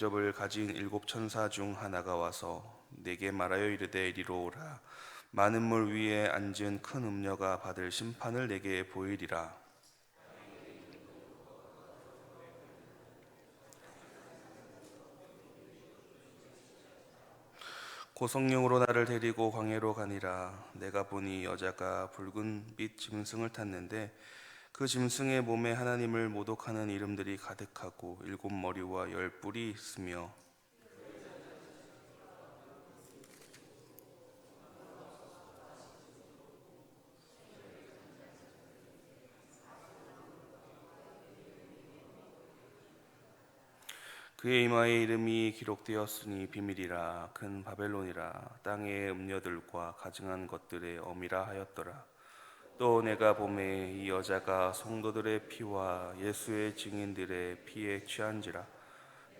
대접을 가진 일곱 천사 중 하나가 와서 내게 말하여 이르되 이리로 오라. 많은 물 위에 앉은 큰 음녀가 받을 심판을 내게 보이리라. 고성령으로 나를 데리고 광야로 가니라. 내가 보니 여자가 붉은 빛 짐승을 탔는데 그 짐승의 몸에 하나님을 모독하는 이름들이 가득하고 일곱 머리와 열 뿔이 있으며 그의 이마에 이름이 기록되었으니 비밀이라. 큰 바벨론이라. 땅의 음녀들과 가증한 것들의 어미라 하였더라. 또 내가 보매 이 여자가 성도들의 피와 예수의 증인들의 피에 취한지라.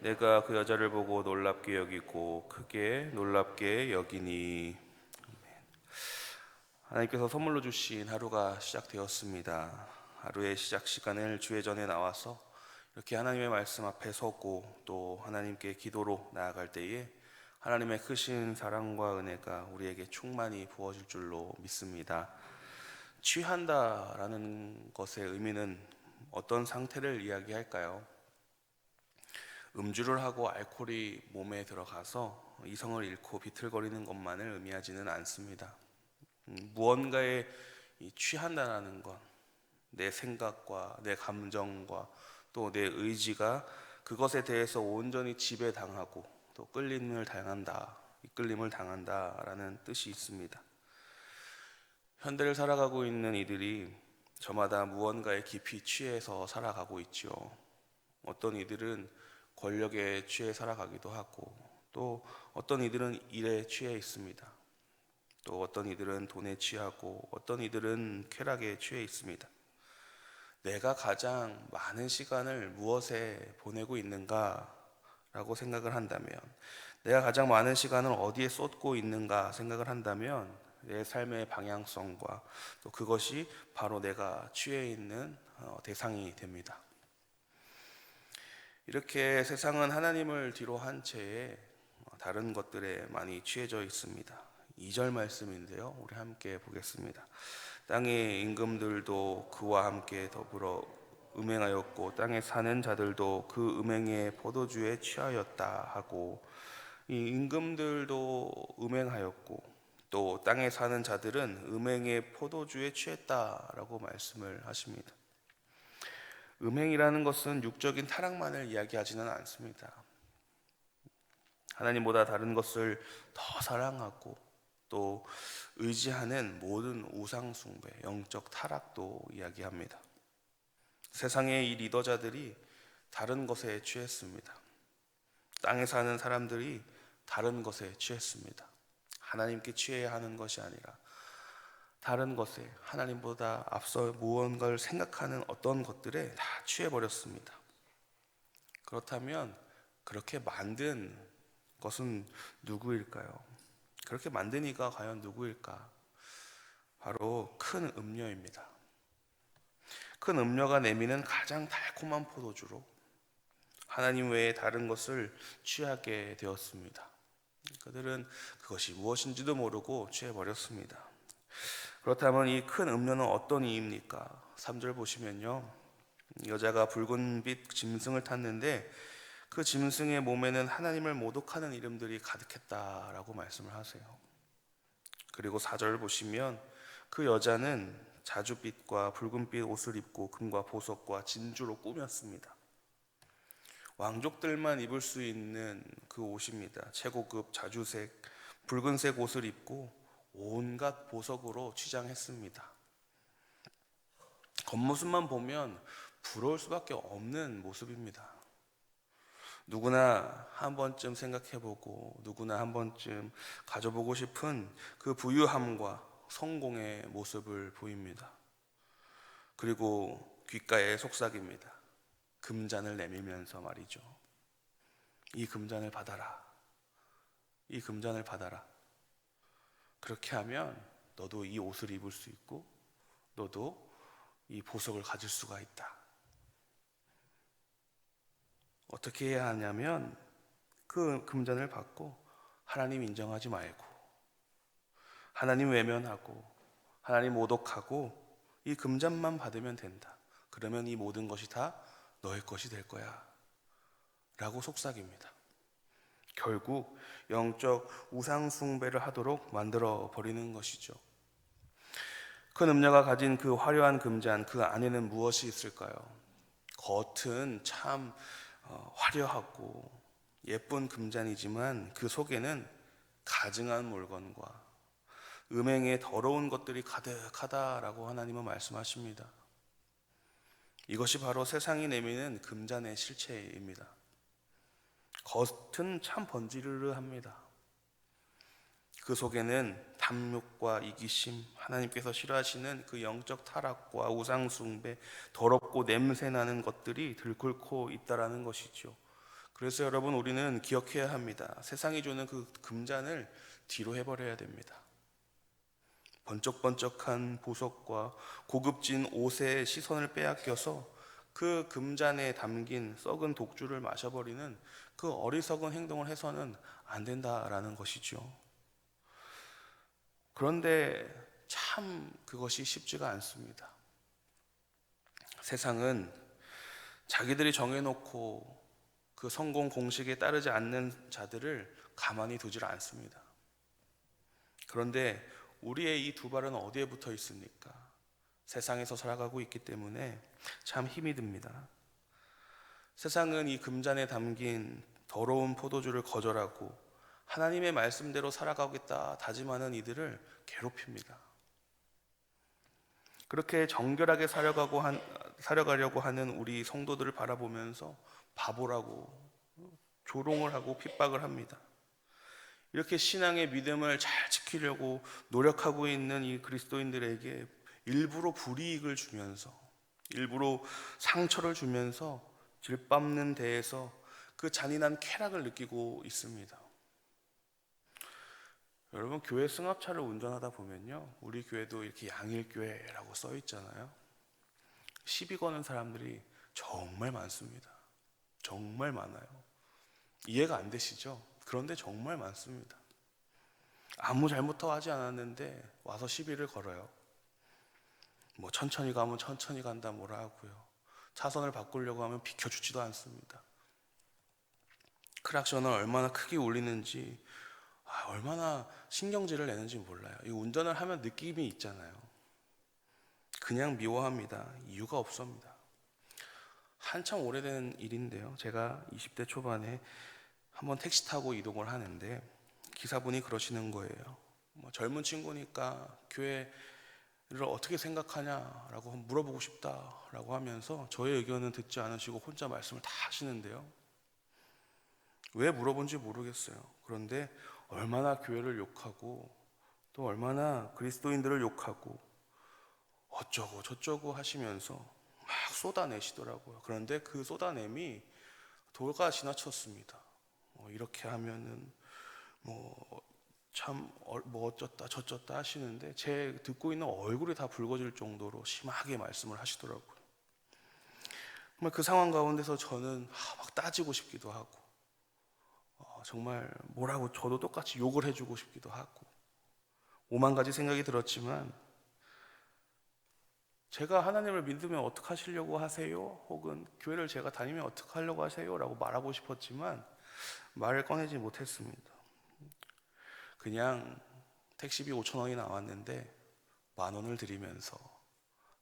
내가 그 여자를 보고 놀랍게 여기고 크게 놀랍게 여기니. 하나님께서 선물로 주신 하루가 시작되었습니다. 하루의 시작 시간을 주의 전에 나와서 이렇게 하나님의 말씀 앞에 서고 또 하나님께 기도로 나아갈 때에 하나님의 크신 사랑과 은혜가 우리에게 충만히 부어질 줄로 믿습니다. 취한다라는 것의 의미는 어떤 상태를 이야기할까요? 음주를 하고 알코올이 몸에 들어가서 이성을 잃고 비틀거리는 것만을 의미하지는 않습니다. 무언가에 취한다라는 것, 내 생각과 내 감정과 또 내 의지가 그것에 대해서 온전히 지배당하고 또 이끌림을 당한다라는 뜻이 있습니다. 현대를 살아가고 있는 이들이 저마다 무언가에 깊이 취해서 살아가고 있죠. 어떤 이들은 권력에 취해 살아가기도 하고 또 어떤 이들은 일에 취해 있습니다. 또 어떤 이들은 돈에 취하고 어떤 이들은 쾌락에 취해 있습니다. 내가 가장 많은 시간을 무엇에 보내고 있는가 라고 생각을 한다면, 내가 가장 많은 시간을 어디에 쏟고 있는가 생각을 한다면 내 삶의 방향성과 또 그것이 바로 내가 취해 있는 대상이 됩니다. 이렇게 세상은 하나님을 뒤로 한 채에 다른 것들에 많이 취해져 있습니다. 2절 말씀인데요, 우리 함께 보겠습니다. 땅의 임금들도 그와 함께 더불어 음행하였고 땅에 사는 자들도 그 음행의 포도주에 취하였다 하고, 이 임금들도 음행하였고 또 땅에 사는 자들은 음행의 포도주에 취했다라고 말씀을 하십니다. 음행이라는 것은 육적인 타락만을 이야기하지는 않습니다. 하나님보다 다른 것을 더 사랑하고 또 의지하는 모든 우상 숭배, 영적 타락도 이야기합니다. 세상의 이 리더자들이 다른 것에 취했습니다. 땅에 사는 사람들이 다른 것에 취했습니다. 하나님께 취해야 하는 것이 아니라 다른 것에, 하나님보다 앞서 무언가를 생각하는 어떤 것들에 다 취해버렸습니다. 그렇다면 그렇게 만든 것은 누구일까요? 그렇게 만든 이가 과연 누구일까? 바로 큰 음녀입니다. 큰 음녀가 내미는 가장 달콤한 포도주로 하나님 외에 다른 것을 취하게 되었습니다. 그들은 그것이 무엇인지도 모르고 취해버렸습니다. 그렇다면 이 큰 음료는 어떤 이입니까? 3절 보시면요, 여자가 붉은 빛 짐승을 탔는데 그 짐승의 몸에는 하나님을 모독하는 이름들이 가득했다라고 말씀을 하세요. 그리고 4절 보시면 그 여자는 자주빛과 붉은빛 옷을 입고 금과 보석과 진주로 꾸몄습니다. 왕족들만 입을 수 있는 그 옷입니다. 최고급 자주색, 붉은색 옷을 입고 온갖 보석으로 취장했습니다. 겉모습만 보면 부러울 수밖에 없는 모습입니다. 누구나 한 번쯤 생각해보고 누구나 한 번쯤 가져보고 싶은 그 부유함과 성공의 모습을 보입니다. 그리고 귓가에 속삭입니다. 금잔을 내밀면서 말이죠. 이 금잔을 받아라. 이 금잔을 받아라. 그렇게 하면 너도 이 옷을 입을 수 있고 너도 이 보석을 가질 수가 있다. 어떻게 해야 하냐면 그 금잔을 받고 하나님 인정하지 말고, 하나님 외면하고, 하나님 모독하고 이 금잔만 받으면 된다. 그러면 이 모든 것이 다 너의 것이 될 거야 라고 속삭입니다. 결국 영적 우상 숭배를 하도록 만들어 버리는 것이죠. 큰 음녀가 가진 그 화려한 금잔, 그 안에는 무엇이 있을까요? 겉은 참 화려하고 예쁜 금잔이지만 그 속에는 가증한 물건과 음행의 더러운 것들이 가득하다라고 하나님은 말씀하십니다. 이것이 바로 세상이 내미는 금잔의 실체입니다. 겉은 참 번지르르합니다. 그 속에는 탐욕과 이기심, 하나님께서 싫어하시는 그 영적 타락과 우상숭배, 더럽고 냄새나는 것들이 들끓고 있다라는 것이죠. 그래서 여러분, 우리는 기억해야 합니다. 세상이 주는 그 금잔을 뒤로 해버려야 됩니다. 번쩍번쩍한 보석과 고급진 옷에 시선을 빼앗겨서 그 금잔에 담긴 썩은 독주를 마셔버리는 그 어리석은 행동을 해서는 안 된다라는 것이죠. 그런데 참 그것이 쉽지가 않습니다. 세상은 자기들이 정해놓고 그 성공 공식에 따르지 않는 자들을 가만히 두질 않습니다. 그런데 우리의 이 두 발은 어디에 붙어 있습니까? 세상에서 살아가고 있기 때문에 참 힘이 듭니다. 세상은 이 금잔에 담긴 더러운 포도주를 거절하고 하나님의 말씀대로 살아가겠다 다짐하는 이들을 괴롭힙니다. 그렇게 정결하게 살아가려고 하는 우리 성도들을 바라보면서 바보라고 조롱을 하고 핍박을 합니다. 이렇게 신앙의 믿음을 잘 지키려고 노력하고 있는 이 그리스도인들에게 일부러 불이익을 주면서, 일부러 상처를 주면서 질밟는 데에서 그 잔인한 쾌락을 느끼고 있습니다. 여러분, 교회 승합차를 운전하다 보면요, 우리 교회도 이렇게 양일교회라고 써 있잖아요. 시비 거는 사람들이 정말 많습니다. 정말 많아요. 이해가 안 되시죠? 그런데 정말 많습니다. 아무 잘못도 하지 않았는데 와서 시비를 걸어요. 뭐 천천히 가면 천천히 간다 뭐라 하고요. 차선을 바꾸려고 하면 비켜주지도 않습니다. 크락션을 얼마나 크게 울리는지, 얼마나 신경질을 내는지 몰라요. 이 운전을 하면 느낌이 있잖아요. 그냥 미워합니다. 이유가 없습니다. 한참 오래된 일인데요. 제가 20대 초반에 한번 택시 타고 이동을 하는데 기사분이 그러시는 거예요. 젊은 친구니까 교회를 어떻게 생각하냐라고 물어보고 싶다라고 하면서 저의 의견은 듣지 않으시고 혼자 말씀을 다 하시는데요. 왜 물어본지 모르겠어요. 그런데 얼마나 교회를 욕하고 또 얼마나 그리스도인들을 욕하고 어쩌고 저쩌고 하시면서 막 쏟아내시더라고요. 그런데 그 쏟아냄이 도가 지나쳤습니다. 이렇게 하면은 참 어쩌다 저쩌다 하시는데 제 듣고 있는 얼굴이 다 붉어질 정도로 심하게 말씀을 하시더라고요. 정말 그 상황 가운데서 저는 막 따지고 싶기도 하고 정말 뭐라고 저도 똑같이 욕을 해주고 싶기도 하고 오만 가지 생각이 들었지만, 제가 하나님을 믿으면 어떻게 하시려고 하세요? 혹은 교회를 제가 다니면 어떻게 하려고 하세요? 라고 말하고 싶었지만 말을 꺼내지 못했습니다. 그냥 택시비 5,000원이 나왔는데 10,000원을 드리면서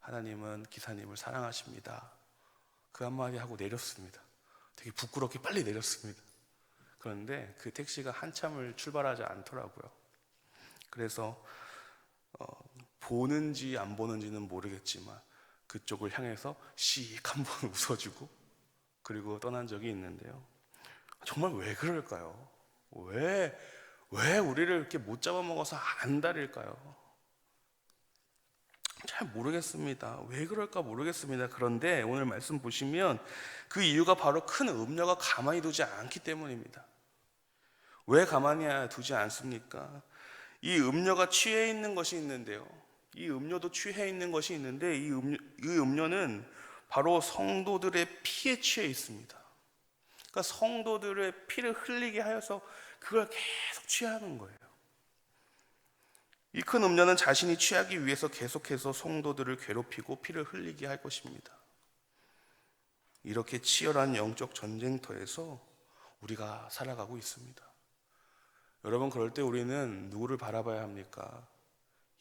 하나님은 기사님을 사랑하십니다, 그 한마디 하고 내렸습니다. 되게 부끄럽게 빨리 내렸습니다. 그런데 그 택시가 한참을 출발하지 않더라고요. 그래서 보는지 안 보는지는 모르겠지만 그쪽을 향해서 씩 한번 웃어주고 그리고 떠난 적이 있는데요. 정말 왜 그럴까요? 왜 우리를 이렇게 못 잡아먹어서 안달일까요? 잘 모르겠습니다. 왜 그럴까 모르겠습니다. 그런데 오늘 말씀 보시면 그 이유가 바로 큰 음녀가 가만히 두지 않기 때문입니다. 왜 가만히 두지 않습니까? 이 음녀가 취해 있는 것이 있는데요, 이 음녀도 취해 있는 것이 있는데 이 음녀는 바로 성도들의 피에 취해 있습니다. 그러니까 성도들의 피를 흘리게 하여서 그걸 계속 취하는 거예요. 이 큰 음녀는 자신이 취하기 위해서 계속해서 성도들을 괴롭히고 피를 흘리게 할 것입니다. 이렇게 치열한 영적 전쟁터에서 우리가 살아가고 있습니다. 여러분, 그럴 때 우리는 누구를 바라봐야 합니까?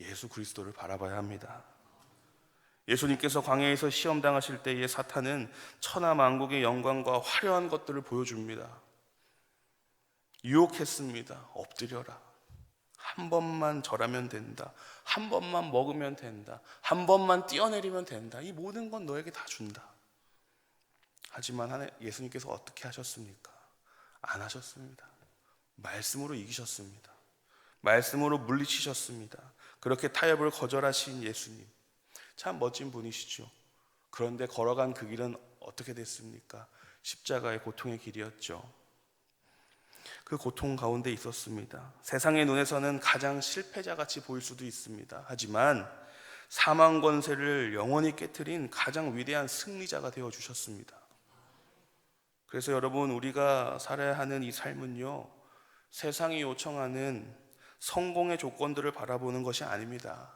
예수 그리스도를 바라봐야 합니다. 예수님께서 광야에서 시험 당하실 때에 사탄은 천하 만국의 영광과 화려한 것들을 보여줍니다. 유혹했습니다. 엎드려라. 한 번만 절하면 된다. 한 번만 먹으면 된다. 한 번만 뛰어내리면 된다. 이 모든 건 너에게 다 준다. 하지만 예수님께서 어떻게 하셨습니까? 안 하셨습니다. 말씀으로 이기셨습니다. 말씀으로 물리치셨습니다. 그렇게 타협을 거절하신 예수님, 참 멋진 분이시죠. 그런데 걸어간 그 길은 어떻게 됐습니까? 십자가의 고통의 길이었죠. 그 고통 가운데 있었습니다. 세상의 눈에서는 가장 실패자같이 보일 수도 있습니다. 하지만 사망 권세를 영원히 깨트린 가장 위대한 승리자가 되어주셨습니다. 그래서 여러분, 우리가 살아야 하는 이 삶은요, 세상이 요청하는 성공의 조건들을 바라보는 것이 아닙니다.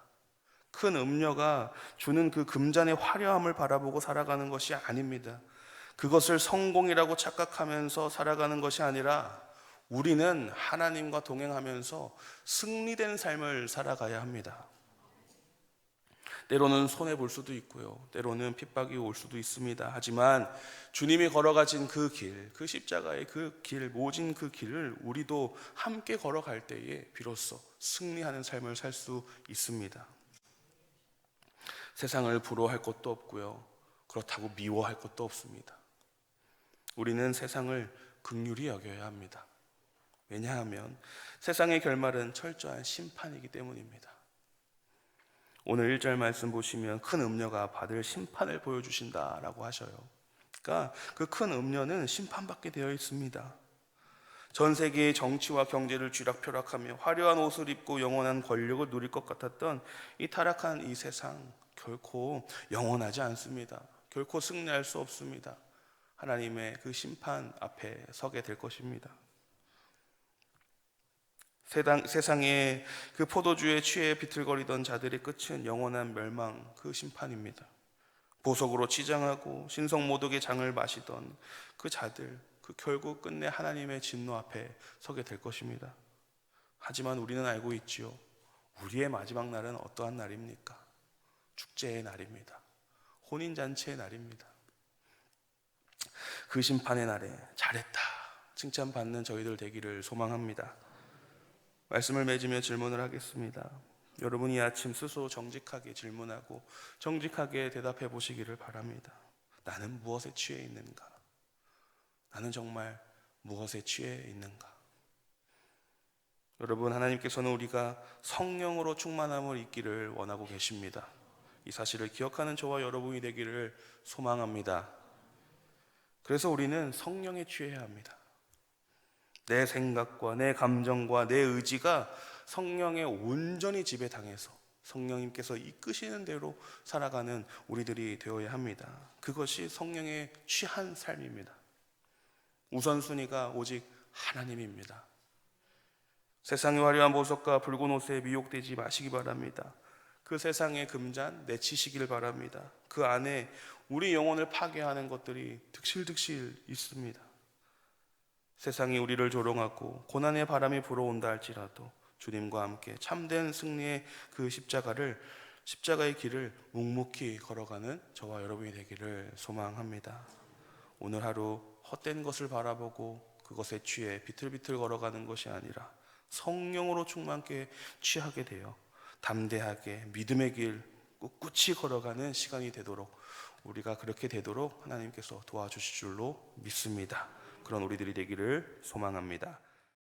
큰 음녀가 주는 그 금잔의 화려함을 바라보고 살아가는 것이 아닙니다. 그것을 성공이라고 착각하면서 살아가는 것이 아니라 우리는 하나님과 동행하면서 승리된 삶을 살아가야 합니다. 때로는 손해볼 수도 있고요, 때로는 핍박이 올 수도 있습니다. 하지만 주님이 걸어가신 그 길, 그 십자가의 그 길, 모진 그 길을 우리도 함께 걸어갈 때에 비로소 승리하는 삶을 살 수 있습니다. 세상을 부러워할 것도 없고요, 그렇다고 미워할 것도 없습니다. 우리는 세상을 긍휼히 여겨야 합니다. 왜냐하면 세상의 결말은 철저한 심판이기 때문입니다. 오늘 1절 말씀 보시면 큰 음녀가 받을 심판을 보여주신다라고 하셔요. 그러니까 그 큰 음녀는 심판받게 되어 있습니다. 전 세계의 정치와 경제를 쥐락펴락하며 화려한 옷을 입고 영원한 권력을 누릴 것 같았던 이 타락한 이 세상, 결코 영원하지 않습니다. 결코 승리할 수 없습니다. 하나님의 그 심판 앞에 서게 될 것입니다. 세상의 그 포도주에 취해 비틀거리던 자들의 끝은 영원한 멸망, 그 심판입니다. 보석으로 치장하고 신성모독의 장을 마시던 그 자들, 그 결국 끝내 하나님의 진노 앞에 서게 될 것입니다. 하지만 우리는 알고 있지요. 우리의 마지막 날은 어떠한 날입니까? 축제의 날입니다. 혼인잔치의 날입니다. 그 심판의 날에 잘했다 칭찬받는 저희들 되기를 소망합니다. 말씀을 맺으며 질문을 하겠습니다. 여러분이 아침 스스로 정직하게 질문하고 정직하게 대답해 보시기를 바랍니다. 나는 무엇에 취해 있는가? 나는 정말 무엇에 취해 있는가? 여러분, 하나님께서는 우리가 성령으로 충만함을 잊기를 원하고 계십니다. 이 사실을 기억하는 저와 여러분이 되기를 소망합니다. 그래서 우리는 성령에 취해야 합니다. 내 생각과 내 감정과 내 의지가 성령에 온전히 지배당해서 성령님께서 이끄시는 대로 살아가는 우리들이 되어야 합니다. 그것이 성령에 취한 삶입니다. 우선순위가 오직 하나님입니다. 세상의 화려한 보석과 붉은 옷에 미혹되지 마시기 바랍니다. 그 세상의 금잔 내치시길 바랍니다. 그 안에 우리 영혼을 파괴하는 것들이 득실득실 있습니다. 세상이 우리를 조롱하고 고난의 바람이 불어온다 할지라도 주님과 함께 참된 승리의 그 십자가의 길을 묵묵히 걸어가는 저와 여러분이 되기를 소망합니다. 오늘 하루 헛된 것을 바라보고 그것에 취해 비틀비틀 걸어가는 것이 아니라 성령으로 충만케 취하게 되어 담대하게 믿음의 길 꿋꿋이 걸어가는 시간이 되도록, 우리가 그렇게 되도록 하나님께서 도와주실 줄로 믿습니다. 그런 우리들이 되기를 소망합니다.